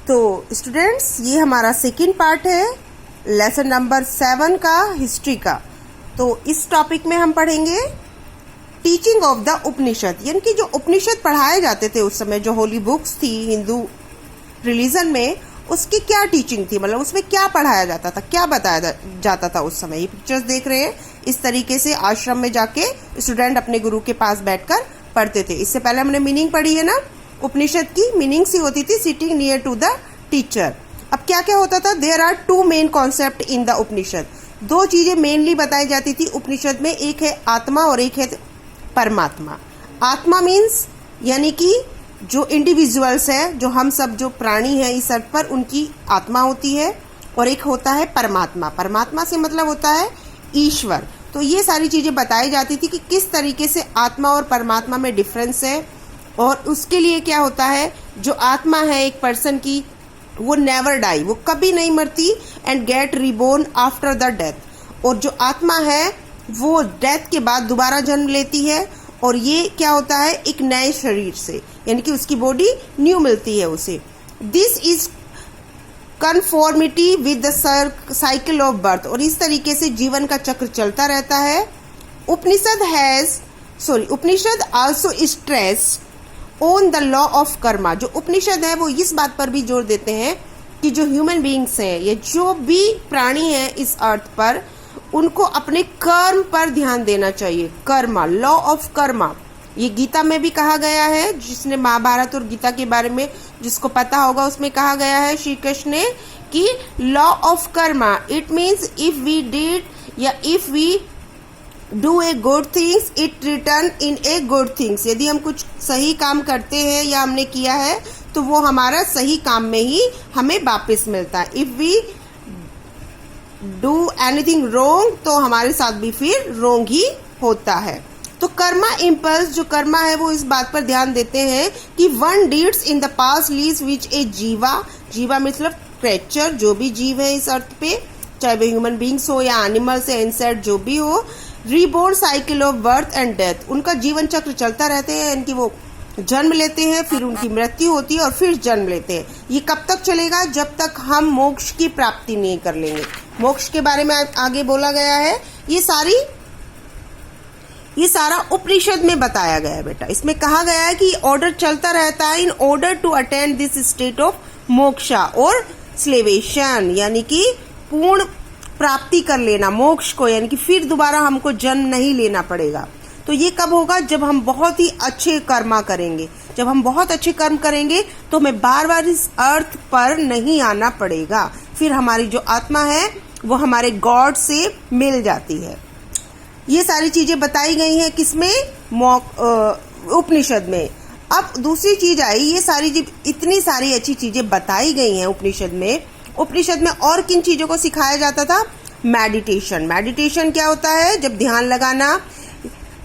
तो स्टूडेंट्स, ये हमारा सेकंड पार्ट है लेसन नंबर 7 का, हिस्ट्री का। तो इस टॉपिक में हम पढ़ेंगे टीचिंग ऑफ द उपनिषद, यानी कि जो उपनिषद पढ़ाए जाते थे उस समय, जो होली बुक्स थी हिंदू रिलीजन में, उसकी क्या टीचिंग थी, मतलब उसमें क्या पढ़ाया जाता था, क्या बताया जाता था उस समय। ये पिक्चर्स देख रहे हैं, इस तरीके से आश्रम में जाके स्टूडेंट अपने गुरु के पास बैठकर पढ़ते थे। इससे पहले हमने मीनिंग पढ़ी है ना, उपनिषद की मीनिंग सी होती थी sitting near to the teacher. अब क्या क्या होता था, there are 2 main concept in the Upanishad. 2 चीजें मेनली बताई जाती थी उपनिषद में, एक है आत्मा और एक है परमात्मा। आत्मा मीन्स यानी कि जो इंडिविजुअल्स है, जो हम सब जो प्राणी हैं इस अर्थ पर, उनकी आत्मा होती है, और एक होता है परमात्मा। परमात्मा से मतलब होता है ईश्वर। तो ये सारी चीजें बताई जाती थी कि किस तरीके से आत्मा और परमात्मा में डिफरेंस है, और उसके लिए क्या होता है, जो आत्मा है एक पर्सन की, वो नेवर डाई, वो कभी नहीं मरती, and get reborn after the death. और जो आत्मा है वो डेथ के बाद दोबारा जन्म लेती है, और ये क्या होता है, एक नए शरीर से, यानी कि उसकी बॉडी न्यू मिलती है उसे। This is conformity with the cycle of birth, और इस तरीके से जीवन का चक्र चलता रहता है। Upanishad also stress on the law of karma. जो उपनिषद है वो इस बात पर भी जोर देते हैं कि जो ह्यूमन बीइंग्स हैं, ये जो भी प्राणी हैं इस अर्थ पर, उनको अपने कर्म पर ध्यान देना चाहिए। कर्मा, लॉ ऑफ कर्मा, ये गीता में भी कहा गया है। जिसने महाभारत और गीता के बारे में जिसको पता होगा, उसमें कहा गया है श्री कृष्ण ने कि law of karma, it means if we did या if we do a good things it return in a good things. यदि हम कुछ सही काम करते हैं या हमने किया है तो वो हमारा सही काम में ही हमें वापस मिलता है। If we do anything wrong तो हमारे साथ भी फिर रॉन्ग ही होता है। तो कर्मा इम्पल्स, जो कर्मा है वो इस बात पर ध्यान देते हैं कि one deeds in the past leaves which a jiva मतलब क्रेचर, जो भी जीव है इस अर्थ पे, चाहे वो ह्यूमन बींग्स हो या एनिमल्स या इंसेक्ट जो भी हो, reborn cycle of birth and death, उनका जीवन चक्र चलता रहते हैं, यानी कि वो जन्म लेते हैं, फिर उनकी मृत्यु होती है और फिर जन्म लेते हैं। ये कब तक चलेगा, जब तक हम मोक्ष की प्राप्ति नहीं कर लेंगे। मोक्ष के बारे में आगे बोला गया है। ये सारा उपनिषद में बताया गया है बेटा। इसमें कहा गया है कि ऑर्डर चलता रहता है in order to attend this state of moksha और स्लेवेशन, यानी कि पूर्ण प्राप्ति कर लेना मोक्ष को, यानी कि फिर दोबारा हमको जन्म नहीं लेना पड़ेगा। तो ये कब होगा, जब हम बहुत ही अच्छे कर्मा करेंगे। जब हम बहुत अच्छे कर्म करेंगे तो हमें बार बार इस अर्थ पर नहीं आना पड़ेगा। फिर हमारी जो आत्मा है वो हमारे गॉड से मिल जाती है। ये सारी चीजें बताई गई हैं किसमें, उपनिषद में। अब दूसरी चीज आई, ये सारी इतनी सारी अच्छी चीजें बताई गई हैं उपनिषद में। उपनिषद में और किन चीजों को सिखाया जाता था, मेडिटेशन। मेडिटेशन क्या होता है, जब ध्यान लगाना,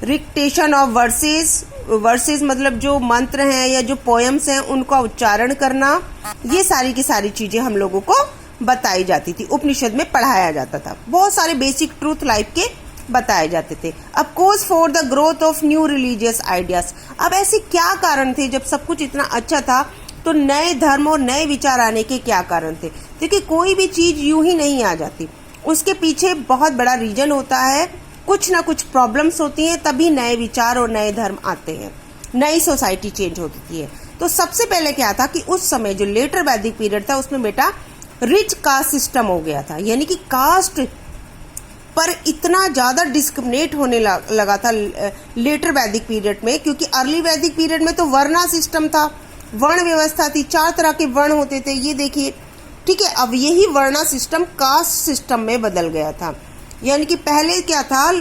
रिक्टेशन ऑफ वर्सेस मतलब जो मंत्र हैं या जो पोएम्स हैं उनका उच्चारण करना, ये सारी की सारी चीजें हम लोगों को बताई जाती थी, उपनिषद में पढ़ाया जाता था। बहुत सारे बेसिक ट्रूथ लाइफ के बताए जाते थे। अब cause for the growth of new religious ideas. अब ऐसे क्या कारण थे, जब सब कुछ इतना अच्छा था तो नए धर्म और नए विचार आने के क्या कारण थे। देखिए, कोई भी चीज यूं ही नहीं आ जाती, उसके पीछे बहुत बड़ा रीजन होता है, कुछ ना कुछ प्रॉब्लम्स होती हैं, तभी नए विचार और नए धर्म आते हैं, नई सोसाइटी चेंज होती है। तो सबसे पहले क्या था कि उस समय जो लेटर वैदिक पीरियड था उसमें बेटा रिच कास्ट सिस्टम हो गया था, यानी कि कास्ट पर इतना ज्यादा डिस्क्रिमिनेट होने लगा था लेटर वैदिक पीरियड में, क्योंकि अर्ली वैदिक पीरियड में तो वर्णा सिस्टम था, वर्ण व्यवस्था थी, 4 तरह के वर्ण होते थे, ये देखिए, ठीक है। अब यही वर्णा सिस्टम कास्ट सिस्टम में बदल गया था, यानी कि पहले क्या था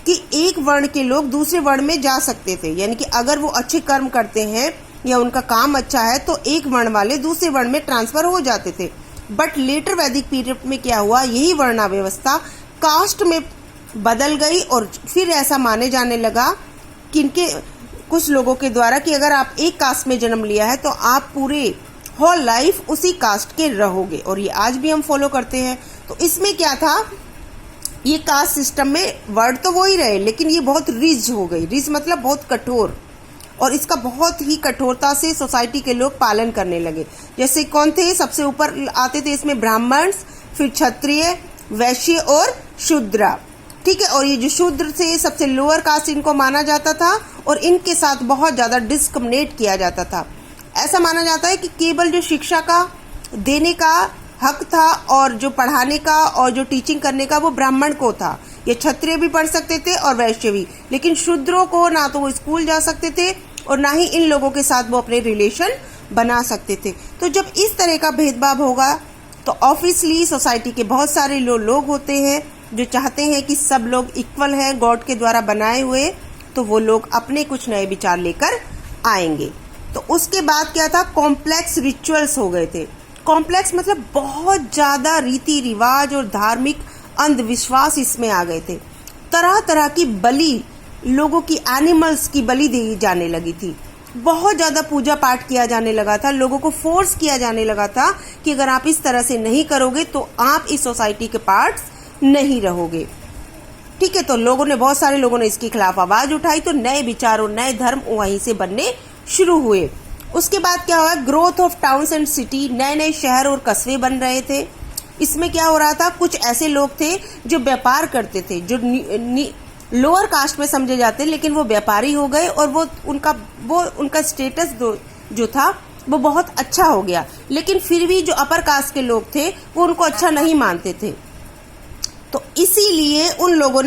कि एक वर्ण के लोग दूसरे वर्ण में जा सकते थे, यानी कि अगर वो अच्छे कर्म करते हैं या उनका काम अच्छा है तो एक वर्ण वाले दूसरे वर्ण में ट्रांसफर हो जाते थे। बट लेटर वैदिक पीरियड में क्या हुआ, यही वर्णा व्यवस्था कास्ट में बदल गई, और फिर ऐसा माने जाने लगा कि कुछ लोगों के द्वारा कि अगर आप एक कास्ट में जन्म लिया है तो आप पूरे होल लाइफ उसी कास्ट के रहोगे, और ये आज भी हम फॉलो करते हैं। तो इसमें क्या था, ये कास्ट सिस्टम में वर्ड तो वो ही रहे, लेकिन ये बहुत रिज हो गई। रिज मतलब बहुत कठोर। और इसका बहुत ही कठोरता से सोसाइटी के लोग पालन करने लगे। जैसे कौन थे? सबसे ऊपर आते थे इसमें ब्राह्मण, फिर क्षत्रिय, वैश्य और शूद्र। ठीक है, और ये जो शूद्र थे सबसे लोअर कास्ट इनको माना जाता था और इनके साथ बहुत ज़्यादा डिस्क्रिमिनेट किया जाता था। ऐसा माना जाता है कि केवल जो शिक्षा का देने का हक था और जो पढ़ाने का और जो टीचिंग करने का वो ब्राह्मण को था। ये क्षत्रिय भी पढ़ सकते थे और वैश्य भी, लेकिन शूद्रों को ना तो वो स्कूल जा सकते थे और ना ही इन लोगों के साथ वो अपने रिलेशन बना सकते थे। तो जब इस तरह का भेदभाव होगा तो ऑब्वियसली सोसाइटी के बहुत सारे लोग होते हैं जो चाहते हैं कि सब लोग इक्वल हैं गॉड के द्वारा बनाए हुए, तो वो लोग अपने कुछ नए विचार लेकर आएंगे। तो उसके बाद क्या था? कॉम्प्लेक्स रिचुअल्स हो गए थे। कॉम्प्लेक्स मतलब बहुत ज़्यादा रीति रिवाज और धार्मिक अंधविश्वास इसमें आ गए थे। तरह तरह की बलि, लोगों की एनिमल्स की बलि दी जाने लगी थी। बहुत ज़्यादा पूजा पाठ किया जाने लगा था। लोगों को फोर्स किया जाने लगा था कि अगर आप इस तरह से नहीं करोगे तो आप इस सोसाइटी के पार्ट्स नहीं रहोगे। ठीक है, तो लोगों ने, बहुत सारे लोगों ने इसके खिलाफ आवाज उठाई, तो नए विचार और नए धर्म वहीं से बनने शुरू हुए। उसके बाद क्या हुआ? Growth of towns and city, नए नए शहर और कस्बे बन रहे थे। इसमें क्या हो रहा था? कुछ ऐसे लोग थे जो व्यापार करते थे, जो लोअर कास्ट में समझे जाते, लेकिन वो व्यापारी हो गए और वो उनका स्टेटस जो था वो बहुत अच्छा हो गया। लेकिन फिर भी जो अपर कास्ट के लोग थे वो उनको अच्छा नहीं मानते थे। तो इसीलिए उन लोगों ने